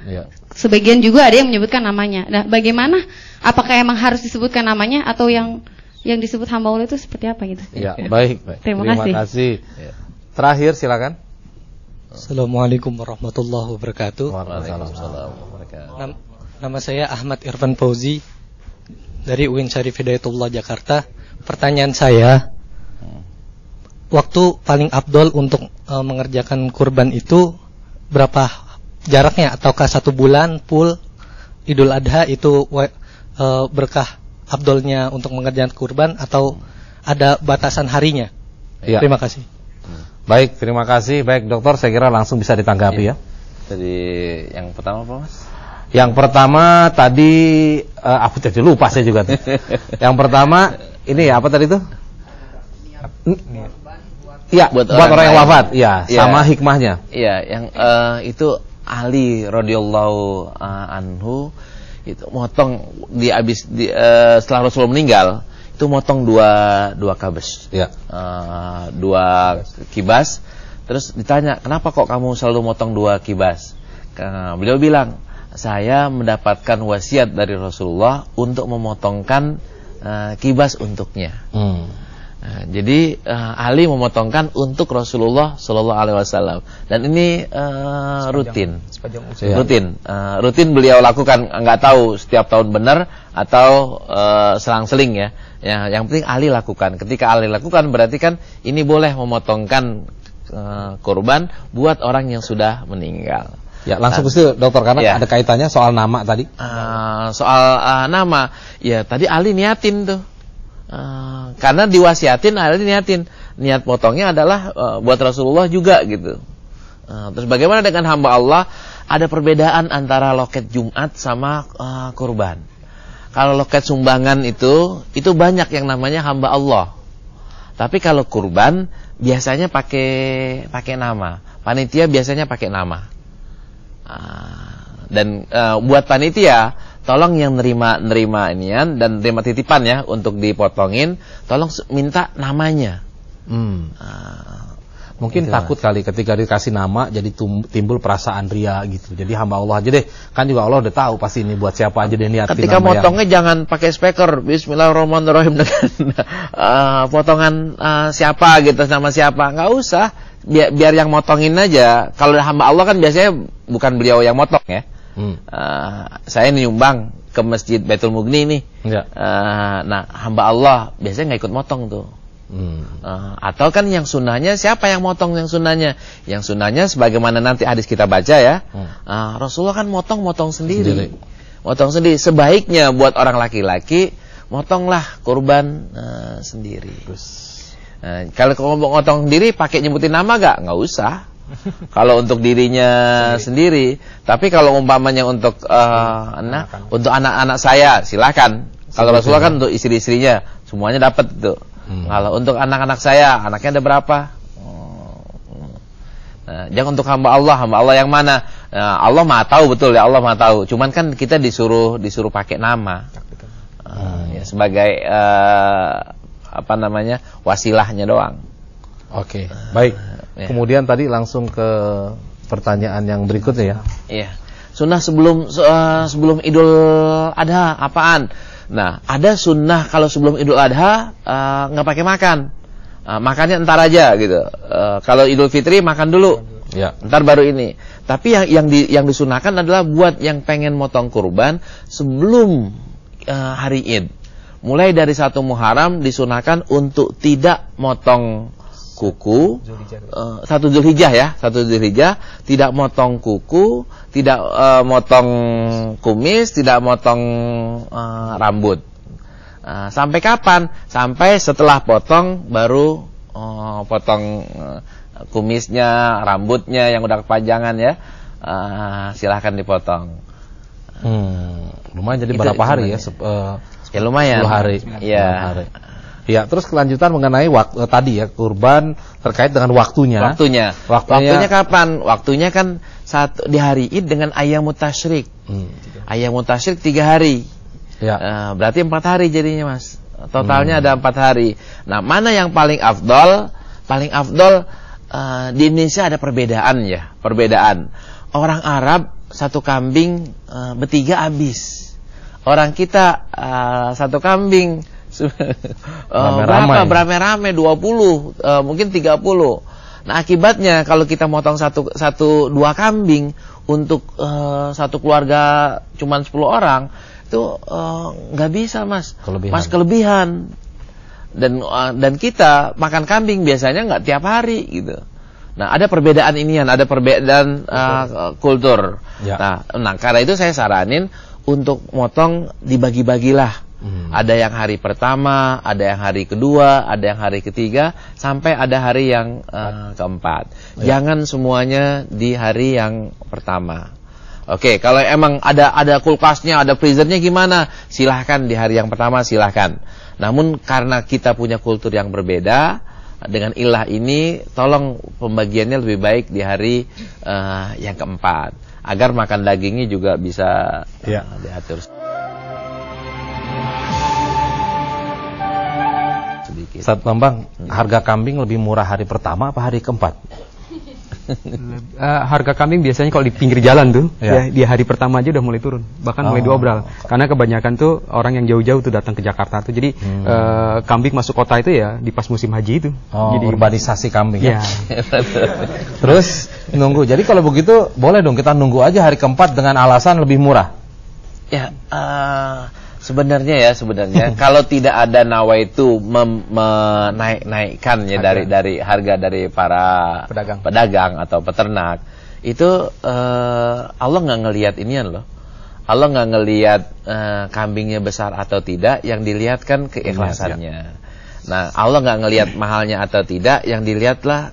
Ya. Sebagian juga ada yang menyebutkan namanya. Nah, bagaimana? Apakah emang harus disebutkan namanya atau yang disebut hamba Allah itu seperti apa gitu? Ya, baik. Terima kasih. Terakhir silakan. Assalamualaikum warahmatullahi wabarakatuh. Nama saya Ahmad Irfan Fauzi dari UIN Syarif Hidayatullah Jakarta. Pertanyaan saya, waktu paling afdol untuk mengerjakan kurban itu berapa jaraknya? Ataukah 1 bulan full Idul Adha itu berkah afdolnya untuk mengerjakan kurban atau ada batasan harinya? Ya. Terima kasih. Baik, terima kasih. Baik, Dokter, saya kira langsung bisa ditanggapi ya. Jadi yang pertama apa, Mas? Yang pertama tadi aku jadi lupa saya juga tuh. Yang pertama ini apa tadi tuh? Iya, buat orang yang wafat. Iya, sama hikmahnya. Iya, yang itu Ali radhiyallahu anhu itu motong setelah Rasul meninggal. Itu motong dua kabes, ya. 2 kibas. Terus ditanya, kenapa kok kamu selalu motong 2 kibas? Beliau bilang, saya mendapatkan wasiat dari Rasulullah untuk memotongkan kibas untuknya. Jadi Ali memotongkan untuk Rasulullah Sallallahu Alaihi Wasallam, dan ini rutin. Rutin beliau lakukan, nggak tahu setiap tahun benar atau selang-seling ya. Yang penting Ali lakukan. Ketika Ali lakukan berarti kan ini boleh memotongkan kurban buat orang yang sudah meninggal. Ya, langsung ke situ, Dokter, karena ada kaitannya soal nama tadi. Soal nama, ya tadi Ali niatin tuh. Karena diwasiatin, Ali niatin. Niat potongnya adalah buat Rasulullah juga gitu. Terus bagaimana dengan hamba Allah? Ada perbedaan antara loket Jumat sama kurban. Kalau loket sumbangan itu banyak yang namanya hamba Allah. Tapi kalau kurban biasanya pakai nama. Panitia biasanya pakai nama. Dan buat panitia, tolong yang nerima inian dan nerima titipan ya untuk dipotongin, tolong minta namanya. Mungkin takut kali ketika dikasih nama jadi timbul perasaan ria gitu. Jadi hamba Allah aja deh. Kan juga Allah udah tahu pasti ini buat siapa aja deh niatin. Ketika motongnya jangan pakai speaker Bismillahirrahmanirrahim dengan potongan siapa gitu, nama siapa. Nggak usah. Biar yang motongin aja. Kalau hamba Allah kan biasanya bukan beliau yang motong ya. Saya nyumbang ke Masjid Baitul Mughni nih. Nah, hamba Allah biasanya nggak ikut motong tuh. Atau kan yang sunnahnya siapa yang motong yang sunnahnya? Yang sunnahnya sebagaimana nanti hadis kita baca ya. Rasulullah kan motong sendiri. Motong sendiri. Sebaiknya buat orang laki-laki motonglah kurban sendiri. Kalau motong sendiri pakai nyebutin nama nggak usah. Kalau untuk dirinya sendiri. Tapi kalau umpamanya untuk untuk anak-anak saya silakan. Kalau Rasulullah kan untuk istri-istrinya semuanya dapat tuh. Kalau untuk anak-anak saya, anaknya ada berapa? Jangan untuk hamba Allah yang mana? Allah Maha tahu betul ya, Allah Maha tahu. Cuman kan kita disuruh pakai nama. Ya sebagai wasilahnya doang. Oke, baik. Kemudian tadi langsung ke pertanyaan yang berikutnya ya. Iya. Sunnah sebelum Idul Adha apaan? Nah, ada sunnah kalau sebelum Idul Adha nggak pakai makan, makannya entar aja gitu. Kalau Idul Fitri makan dulu, entar baru ini. Tapi yang disunahkan adalah buat yang pengen motong kurban sebelum hari Id. Mulai dari 1 Muharram disunahkan untuk tidak motong kuku, 1 Dzulhijjah ya, 1 Dzulhijjah tidak motong kuku, tidak motong kumis, tidak motong rambut. Sampai kapan? Sampai setelah potong baru potong kumisnya, rambutnya yang udah kepanjangan ya. Silahkan dipotong. Lumayan jadi berapa hari ya? Ya lumayan. 10 hari. Iya. Ya, terus kelanjutan mengenai tadi ya, kurban terkait dengan waktunya. Waktunya kapan? Waktunya kan di hari Id dengan ayyamut tasyrik. Ayyamut tasyrik 3 hari. Ya. Berarti 4 hari jadinya, Mas. Totalnya ada 4 hari. Nah, mana yang paling afdol? Paling afdol di Indonesia ada perbedaan ya, perbedaan. Orang Arab 1 kambing bertiga habis. Orang kita 1 kambing beramai-ramai 20 mungkin 30. Nah akibatnya kalau kita motong 1-2 kambing untuk 1 keluarga cuman 10 orang itu nggak bisa Mas. Kelebihan. Dan kita makan kambing biasanya nggak tiap hari gitu. Nah ada perbedaan inian, ada perbedaan kultur. Ya. Nah karena itu saya saranin untuk motong dibagi-bagilah. Ada yang hari pertama, ada yang hari kedua, ada yang hari ketiga, sampai ada hari yang keempat. Jangan semuanya di hari yang pertama. Oke, kalau emang ada kulkasnya, ada freezernya gimana? Silahkan di hari yang pertama, silahkan. Namun karena kita punya kultur yang berbeda, dengan ilah ini, tolong pembagiannya lebih baik di hari yang keempat, agar makan dagingnya juga bisa diatur. Ustaz Bambang, harga kambing lebih murah hari pertama apa hari keempat? Harga kambing biasanya kalau di pinggir jalan tuh, ya di hari pertama aja udah mulai turun, bahkan mulai diobral. Karena kebanyakan tuh orang yang jauh-jauh tuh datang ke Jakarta tuh, jadi kambing masuk kota itu ya di pas musim haji itu. Jadi urbanisasi kambing. Ya. Terus nunggu. Jadi kalau begitu boleh dong kita nunggu aja hari keempat dengan alasan lebih murah. Ya. Sebenarnya kalau tidak ada nawaitu menaikkan ya dari harga dari para pedagang atau peternak, itu Allah nggak ngelihat inian loh. Allah nggak ngelihat kambingnya besar atau tidak, yang dilihat kan keikhlasannya. Nah, Allah nggak ngelihat mahalnya atau tidak, yang dilihatlah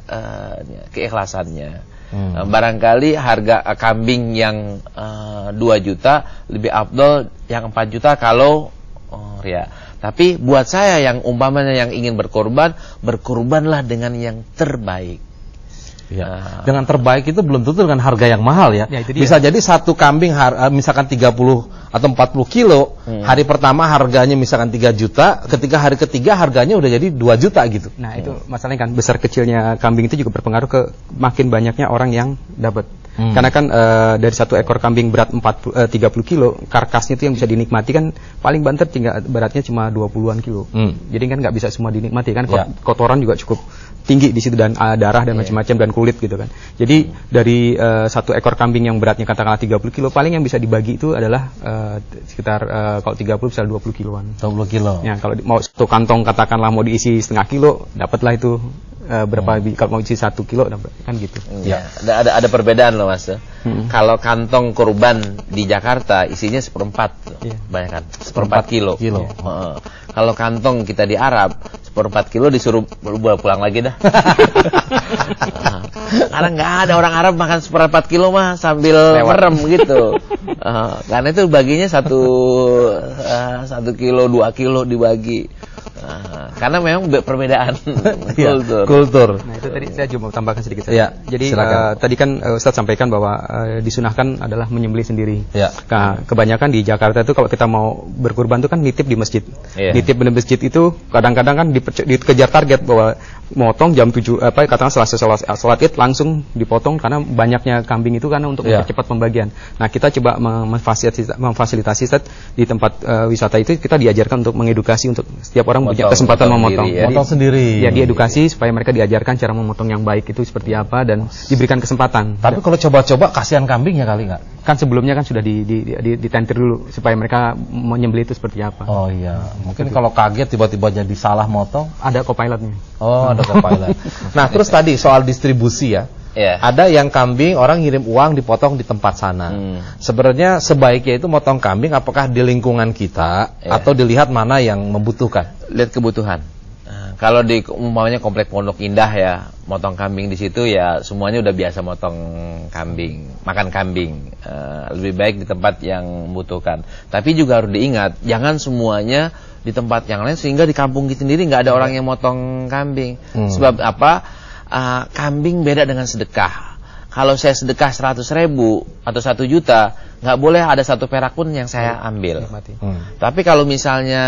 keikhlasannya. Barangkali harga kambing yang 2 juta lebih afdol yang 4 juta kalau Tapi buat saya yang umpamanya yang ingin berkorban, berkorbanlah dengan yang terbaik. Ya. Dengan terbaik itu belum tentu dengan harga yang mahal ya. Ya, bisa jadi satu kambing misalkan 30 atau 40 kilo, hari pertama harganya misalkan 3 juta, ketika hari ketiga harganya udah jadi 2 juta gitu. Nah, itu masalahnya kan besar kecilnya kambing itu juga berpengaruh ke makin banyaknya orang yang dapat. Karena kan dari satu ekor kambing berat 30 kilo, karkasnya itu yang bisa dinikmati kan paling banter tinggal beratnya cuma 20-an kilo. Jadi kan nggak bisa semua dinikmati kan, kotoran juga cukup tinggi di situ dan darah dan macam-macam dan kulit gitu kan. Jadi dari satu ekor kambing yang beratnya katakanlah 30 kilo, paling yang bisa dibagi itu adalah sekitar kalau 30 bisa 20 kiloan. 20 kilo. Ya, kalau mau satu kantong katakanlah mau diisi setengah kilo, dapatlah itu berapa kalau mau isi 1 kilo kan gitu. Ya, ada perbedaan loh Mas. Kalau kantong kurban di Jakarta isinya 1/4, bayangkan 1/4 kilo. Kalau kantong kita di Arab 1/4 kilo disuruh pulang lagi dah. Karena nggak ada orang Arab makan 1/4 kilo mah sambil merem gitu. Karena itu baginya 1 kilo 2 kilo dibagi. Karena memang perbedaan kultur. Nah, itu tadi saya cuma tambahkan sedikit saja. Ya, jadi tadi kan Ustadz sampaikan bahwa disunahkan adalah menyembelih sendiri. Ya. Nah, kebanyakan di Jakarta itu kalau kita mau berkurban itu kan nitip di masjid. Nitip di masjid itu kadang-kadang kan dikejar target bahwa motong jam 7 katakanlah setelah salat Id langsung dipotong karena banyaknya kambing itu karena untuk mempercepat pembagian. Nah, kita coba memfasilitasi di tempat wisata itu kita diajarkan untuk mengedukasi untuk setiap orang punya kesempatan memotong. Motong sendiri. Ya, diedukasi supaya mereka diajarkan cara memotong yang baik itu seperti apa dan diberikan kesempatan. Tapi kalau coba-coba kasihan kambingnya kali nggak? Kan sebelumnya kan sudah ditentir dulu supaya mereka menyembelih itu seperti apa. Oh iya. Mungkin kalau kaget tiba-tiba jadi salah motong, ada co-pilotnya. Oh, ada co-pilot. Nah, terus tadi soal distribusi ya. Ada yang kambing orang ngirim uang dipotong di tempat sana. Sebenarnya sebaiknya itu motong kambing apakah di lingkungan kita atau dilihat mana yang membutuhkan? Lihat kebutuhan. Kalau di umpamanya komplek Pondok Indah ya, motong kambing di situ ya semuanya udah biasa motong kambing, makan kambing. Lebih baik di tempat yang membutuhkan. Tapi juga harus diingat, jangan semuanya di tempat yang lain sehingga di kampung kita sendiri nggak ada orang yang motong kambing. Sebab apa? Kambing beda dengan sedekah. Kalau saya sedekah 100.000 atau 1 juta, nggak boleh ada 1 perak pun yang saya ambil. Tapi kalau misalnya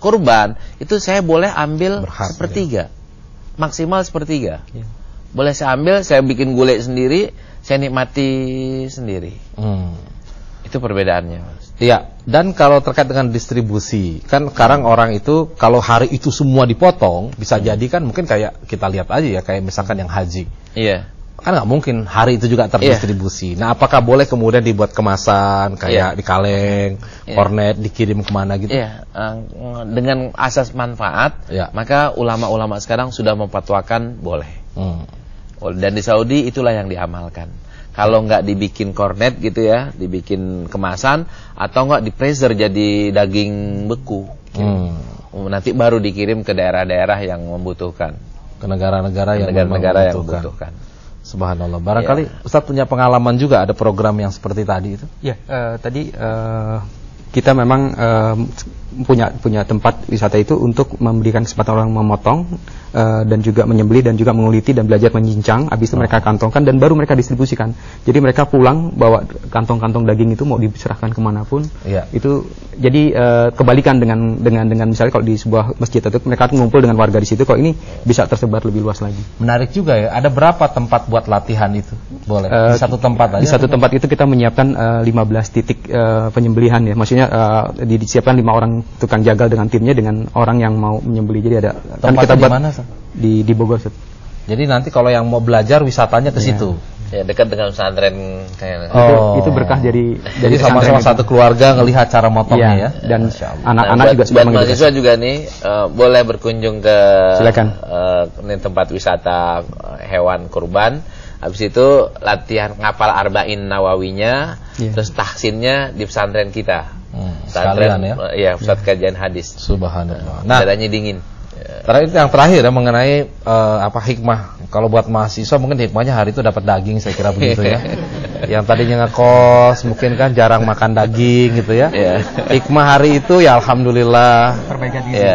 kurban, itu saya boleh ambil sepertiga, maksimal sepertiga. Boleh saya ambil, saya bikin gulai sendiri, saya nikmati sendiri. Itu perbedaannya. Iya, dan kalau terkait dengan distribusi, kan sekarang orang itu kalau hari itu semua dipotong, bisa jadi kan mungkin kayak kita lihat aja ya, kayak misalkan yang haji. Iya. Kan nggak mungkin hari itu juga terdistribusi. Nah, apakah boleh kemudian dibuat kemasan kayak di kaleng, kornet, dikirim kemana gitu? Iya, dengan asas manfaat, maka ulama-ulama sekarang sudah memfatwakan boleh. Dan di Saudi itulah yang diamalkan. Kalau nggak dibikin kornet gitu ya, dibikin kemasan atau nggak di freezer jadi daging beku. Nanti baru dikirim ke daerah-daerah yang membutuhkan, ke negara-negara yang membutuhkan. Subhanallah. Barangkali Ustaz punya pengalaman juga ada program yang seperti tadi itu? Ya, tadi kita memang punya tempat wisata itu untuk memberikan kesempatan orang memotong dan juga menyembelih dan juga menguliti dan belajar menyincang. Habis itu mereka kantongkan dan baru mereka distribusikan. Jadi mereka pulang bawa kantong-kantong daging itu mau diserahkan kemanapun. Itu jadi kebalikan dengan misalnya kalau di sebuah masjid itu mereka ngumpul dengan warga di situ. Kalau ini bisa tersebar lebih luas lagi. Menarik juga ya. Ada berapa tempat buat latihan itu? Boleh. Di satu tempat aja. Di satu tempat itu kita menyiapkan 15 titik penyembelihan ya. Maksudnya disiapkan 5 orang tukang jagal dengan timnya dengan orang yang mau menyembelih. Jadi ada tempatnya kita buat di mana? Di Bogor. Jadi nanti kalau yang mau belajar wisatanya ke situ. Ya, dekat dengan pesantren kayaknya. Itu berkah jadi sama-sama satu keluarga ngelihat cara motongnya ya. Dan anak-anak juga buat mahasiswa juga nih boleh berkunjung ke tempat wisata hewan kurban. Habis itu latihan ngapal arba'in nawawinya, terus tahsinnya di pesantren kita. Pesantren ya, pusat kajian hadis. Subhanallah. Nah, dadanya dingin. Yang terakhir ya mengenai hikmah. Kalau buat mahasiswa mungkin hikmahnya hari itu dapat daging, saya kira begitu ya. Yang tadinya ngekos, mungkin kan jarang makan daging gitu ya. Hikmah hari itu ya alhamdulillah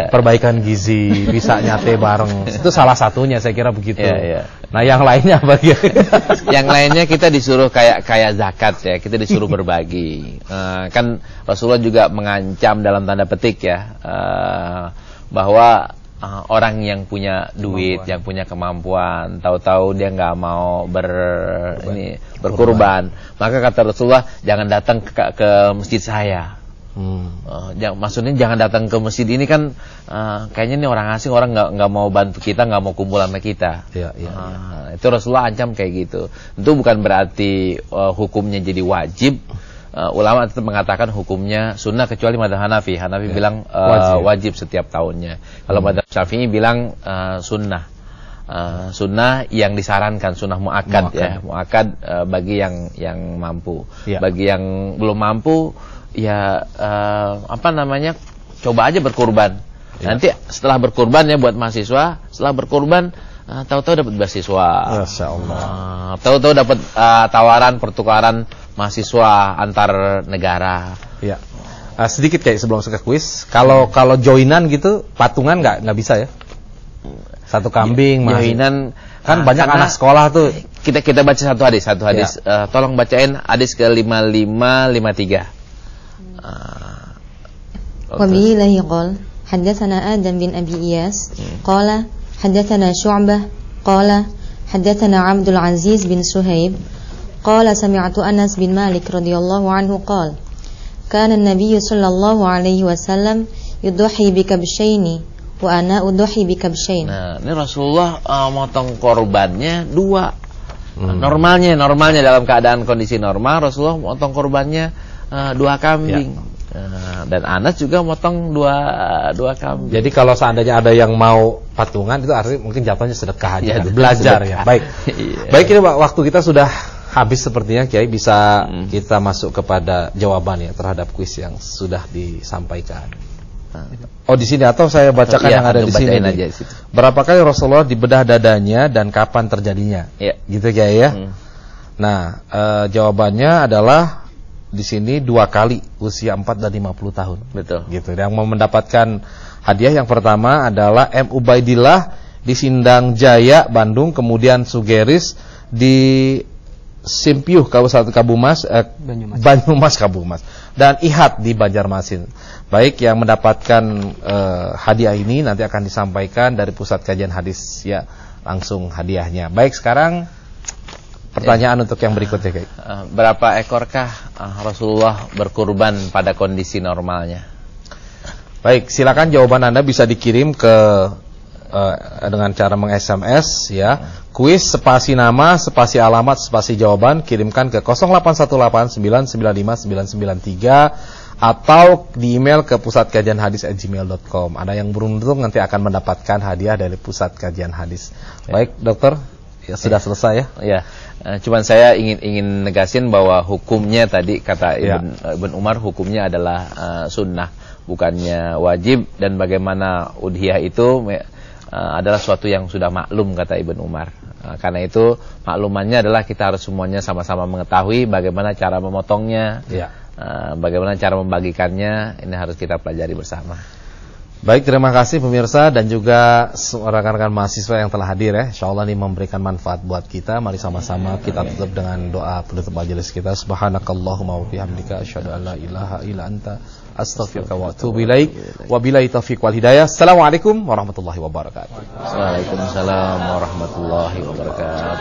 perbaikan gizi, bisa nyate bareng. Itu salah satunya saya kira begitu. Nah, yang lainnya apa gitu? Yang lainnya kita disuruh kayak zakat ya, kita disuruh berbagi. Kan Rasulullah juga mengancam dalam tanda petik ya, bahwa orang yang punya duit, yang punya kemampuan, tahu-tahu dia nggak mau berkurban, maka kata Rasulullah jangan datang ke masjid saya. Maksudnya jangan datang ke masjid ini kan kayaknya ini orang asing, orang nggak mau bantu kita, nggak mau kumpul sama kita. Itu Rasulullah ancam kayak gitu. Itu bukan berarti hukumnya jadi wajib. Ulama tetap mengatakan hukumnya sunnah kecuali madzhab Hanafi. Hanafi bilang wajib setiap tahunnya. Kalau madzhab Syafi'i bilang sunnah. Sunnah yang disarankan, sunnah muakkad ya. Muakkad bagi yang mampu. Bagi yang belum mampu ya coba aja berkurban. Nanti setelah berkurban ya buat mahasiswa, setelah berkurban tahu-tahu dapat beasiswa. Masya Allah. Tahu-tahu dapat tawaran pertukaran mahasiswa antar negara. Ya. Sedikit kayak sebelum ke kuis, kalau joinan gitu patungan nggak bisa ya? Satu kambing, joinan kan banyak anak sekolah tuh. Kita baca satu hadis. Tolong bacain hadis ke 5553. Wa bihi lahi qol haddatsana Adam bin Abi Iyas qala haddatsana Syu'bah qala haddatsana Abdul Aziz bin Suhaib qala sami'tu Anas bin Malik radhiyallahu anhu qala kana an-nabiy sallallahu alaihi wasallam yudhi bi kabshaini wa ana udhi bi kabshain. Nah, ini Rasulullah motong korbannya 2. Normalnya dalam keadaan kondisi normal Rasulullah motong korbannya 2 kambing. Dan Anas juga motong 2 kambing. Jadi kalau seandainya ada yang mau patungan itu artinya mungkin jatuhnya sedekah aja, belajar sedekah. Ya. Baik. Baik, ini waktu kita sudah habis sepertinya, Kiai, bisa kita masuk kepada jawaban ya terhadap kuis yang sudah disampaikan. Oh, di sini atau saya bacakan yang ada di sini. Aja berapa kali Rasulullah dibedah dadanya dan kapan terjadinya? Gitu, Kiai ya. Nah, jawabannya adalah di sini 2 kali, usia 4 dan 50 tahun. Betul. Gitu. Yang mau mendapatkan hadiah yang pertama adalah M. Ubaidillah di Sindang Jaya, Bandung, kemudian Sugeris di Simpiuh, Kabupaten Banyumas, Kabumas, dan Ihat di Banjarmasin. Baik, yang mendapatkan hadiah ini nanti akan disampaikan dari Pusat Kajian Hadis ya, langsung hadiahnya. Baik, sekarang pertanyaan untuk yang berikutnya, Kiai. Berapa ekorkah Rasulullah berkurban pada kondisi normalnya? Baik, silakan jawaban Anda bisa dikirim ke dengan cara meng-SMS ya. Kuis spasi nama, spasi alamat, spasi jawaban, kirimkan ke 0818995993 atau di email ke pusatkajianhadis@gmail.com. Ada yang beruntung nanti akan mendapatkan hadiah dari Pusat Kajian Hadis. Baik, Dokter, ya sudah selesai ya? Ya. Cuman saya ingin negasin bahwa hukumnya tadi kata Ibn Umar, hukumnya adalah sunnah, bukannya wajib, dan bagaimana udhiyah itu adalah suatu yang sudah maklum kata Ibn Umar. Karena itu maklumannya adalah kita harus semuanya sama-sama mengetahui bagaimana cara memotongnya, bagaimana cara membagikannya. Ini harus kita pelajari bersama. Baik, terima kasih pemirsa dan juga rekan-rekan mahasiswa yang telah hadir ya. Insyaallah ini memberikan manfaat buat kita. Mari sama-sama kita tutup dengan doa penutup majelis kita. Subhanakallahumma wa bihamdika asyhadu an la ilaha illa anta astaghfiruka wa atubu ilaik. Wabillahi taufiq wal hidayah. Assalamualaikum warahmatullahi wabarakatuh. Waalaikumsalam warahmatullahi wabarakatuh.